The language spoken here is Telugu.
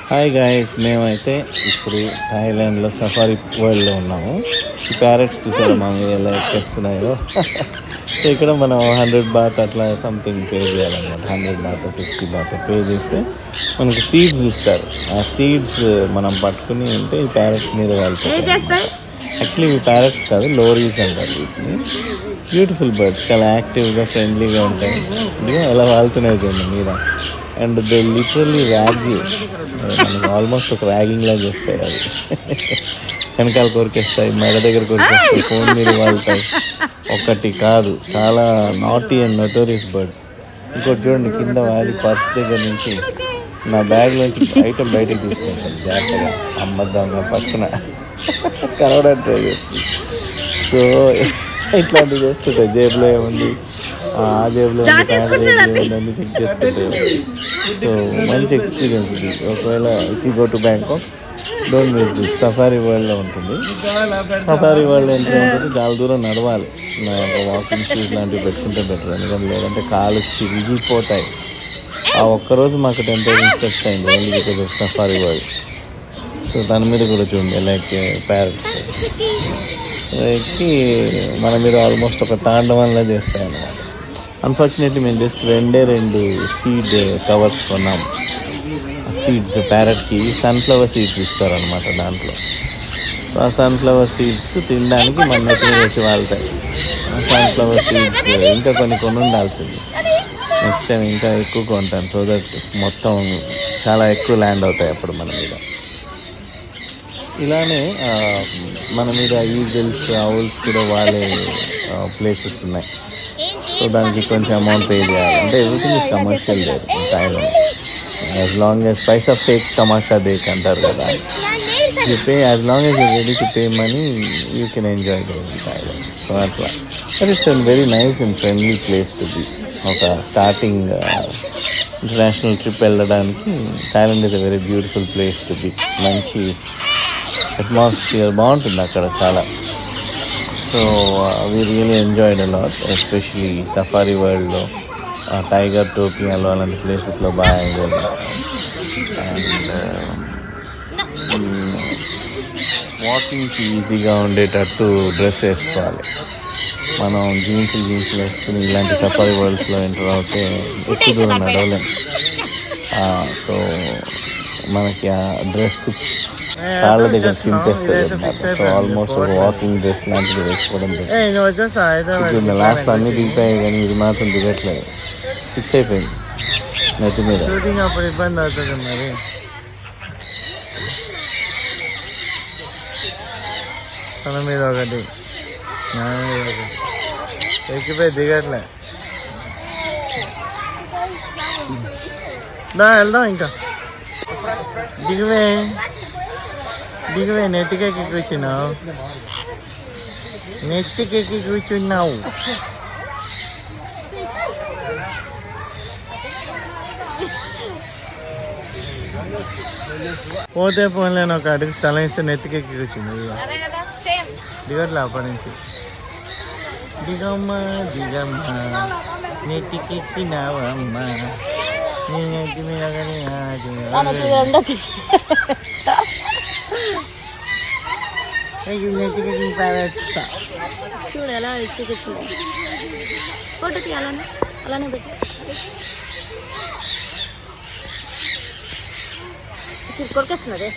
హాయ్ గాయస్, మేమైతే ఇప్పుడు థాయిలాండ్లో సఫారీ వరల్డ్లో ఉన్నాము. ఈ ప్యారెట్స్ చూసారా మా మీద ఎలా ఎక్కేస్తున్నాయో. సో ఇక్కడ మనం 100 బాత్ అట్లా సంథింగ్ పే చేయాలన్నమాట. 100 బాత్ 50 బాత్ పే చేస్తే మనకి సీడ్స్ ఇస్తారు. ఆ సీడ్స్ మనం పట్టుకుని ఉంటే ఈ ప్యారెట్స్ మీద వాళ్తాయి. యాక్చువల్లీ ఇవి ప్యారెట్స్ కాదు, లోరీస్ అంటారు వీటిని. బ్యూటిఫుల్ బర్డ్స్, చాలా యాక్టివ్గా ఫ్రెండ్లీగా ఉంటాయి. ఇదిగో ఎలా వాళ్తున్నాయి చూడండి మీద. అండ్ దే లిటరల్లీ ర్యాగ్, మనకి ఆల్మోస్ట్ ఒక ర్యాగింగ్ లాగా చేస్తాయి. అవి వెనకాల కొరికేస్తాయి, మెడ దగ్గర కొరికేస్తాయి, ఫోన్ మీద వాళ్తాయి. ఒకటి కాదు, చాలా నాటీ అండ్ నోటోరియస్ బర్డ్స్. ఇంకోటి చూడండి, కింద వాలి పర్స్ దగ్గర నుంచి నా బ్యాగ్లోంచి ఐటమ్ బయటకు తీసుకుంటాను జాగ్రత్తగా. అమ్మద్దాంగా పక్కన కలవడానికి ట్రై చేస్తుంది. సో ఇట్లాంటివి చేస్తుంటాయి. జేబులో ఏముంది, ఆ జేబులో ఉంది, ప్యాంట్ జేబులో ఉందని చెక్ చేస్తుంటాయి. సో మంచి ఎక్స్పీరియన్స్ ఇది. ఒకవేళ if you go to Bangkok, don't miss this. Safari వరల్డ్లో ఉంటుంది. సఫారీ వరల్డ్ ఎంత ఉంటుంది, చాలా దూరం నడవాలి. వాకింగ్ షూస్ లాంటివి పెట్టుకుంటే బెటర్, ఎందుకంటే లేదంటే కాలు చిరిగిపోతాయి. ఆ ఒక్కరోజు మాకు 10,000 స్టెప్స్ అయింది only because of safari world. So దాని మీద కూడా చూడండి లైక్ ప్యారెట్స్ ఎక్కి మన మీద ఆల్మోస్ట్ ఒక తాండవంలా చేస్తాయి అన్నమాట. అన్ఫార్చునేట్లీ మేము జస్ట్ 2 సీడ్ కవర్స్ కొన్నాం. సీడ్స్ ప్యారెట్కి సన్ఫ్లవర్ సీడ్స్ ఇస్తారనమాట దాంట్లో. సో ఆ సన్ఫ్లవర్ సీడ్స్ తినడానికి మన నెత్తి మీద వచ్చి వాళ్తాయి. సన్ఫ్లవర్ సీడ్స్ ఇంకా కొన్ని ఉండాల్సింది. నెక్స్ట్ టైం ఇంకా ఎక్కువ కొంటాను, సో దట్ మొత్తం చాలా ఎక్కువ ల్యాండ్ అవుతాయి అప్పుడు మన మీద. ఇలానే మన మీద ఈగిల్స్, ఔల్స్ కూడా వాళ్ళే ప్లేసెస్ ఉన్నాయి. సో దానికి కొంచెం అమౌంట్ పే చేయాలి. అంటే everything is commercial there in Thailand. As long as పైసా ఫేక్ తమాషా దేక్ అంటారు కదా. You pay, as long as you ready to pay money, you can enjoy in Thailand. So అట్లా. But it's very nice and friendly place to be. ఒక స్టార్టింగ్ ఇంటర్నేషనల్ ట్రిప్ వెళ్ళడానికి Thailand is a very beautiful place to be. మంచి అట్మాస్ఫియర్ బాగుంటుంది అక్కడ చాలా. So we really enjoyed a lot, especially safari వరల్డ్లో, టైగర్ టోపియాలో అలాంటి ప్లేసెస్లో బాగా ఎంజాయ్ చేస్తాం. అండ్ వాకింగ్కి ఈజీగా ఉండేటట్టు డ్రెస్ వేసుకోవాలి. మనం జీన్సులు వేసుకుని ఇలాంటి సఫారీ వరల్డ్స్లో ఎంటర్ అవుతే ఎక్కువ దూరం నడవలేం. సో మనకి ఆ డ్రెస్ కాళ్ళ దగ్గర చింపేస్తుంది అనమాట. సో ఆల్మోస్ట్ ఒక వాకింగ్ డ్రెస్ లాంటిది వేసుకోవడం బెటర్. లాస్ట్ అన్నీ దిగుతాయి కానీ ఇది మాత్రం దిగట్లేదు. ఫిక్స్ అయిపోయింది నెత్తి మీద. అప్పుడు ఇబ్బంది అవుతుంది మరి. తన మీద ఒకటి ఎక్కిపోయి దిగట్లే. వెళ్దాం ఇంకా. దిగవే నెత్తికెక్కి కూర్చున్నావు. పోతే పోన్లేను, ఒక అడుగు స్థలం ఇస్తే నెత్తికెక్కి కూర్చుంది. దిగట్లే అప్పటి నుంచి. దిగమ్మా నెత్తికెక్కినావమ్మా, నీ నెత్తి మీద చూడు ఎలా ఎత్తుకొచ్చింది. ఫోటో తీయాలని అలానే పెట్టి కొరికేస్తున్నది.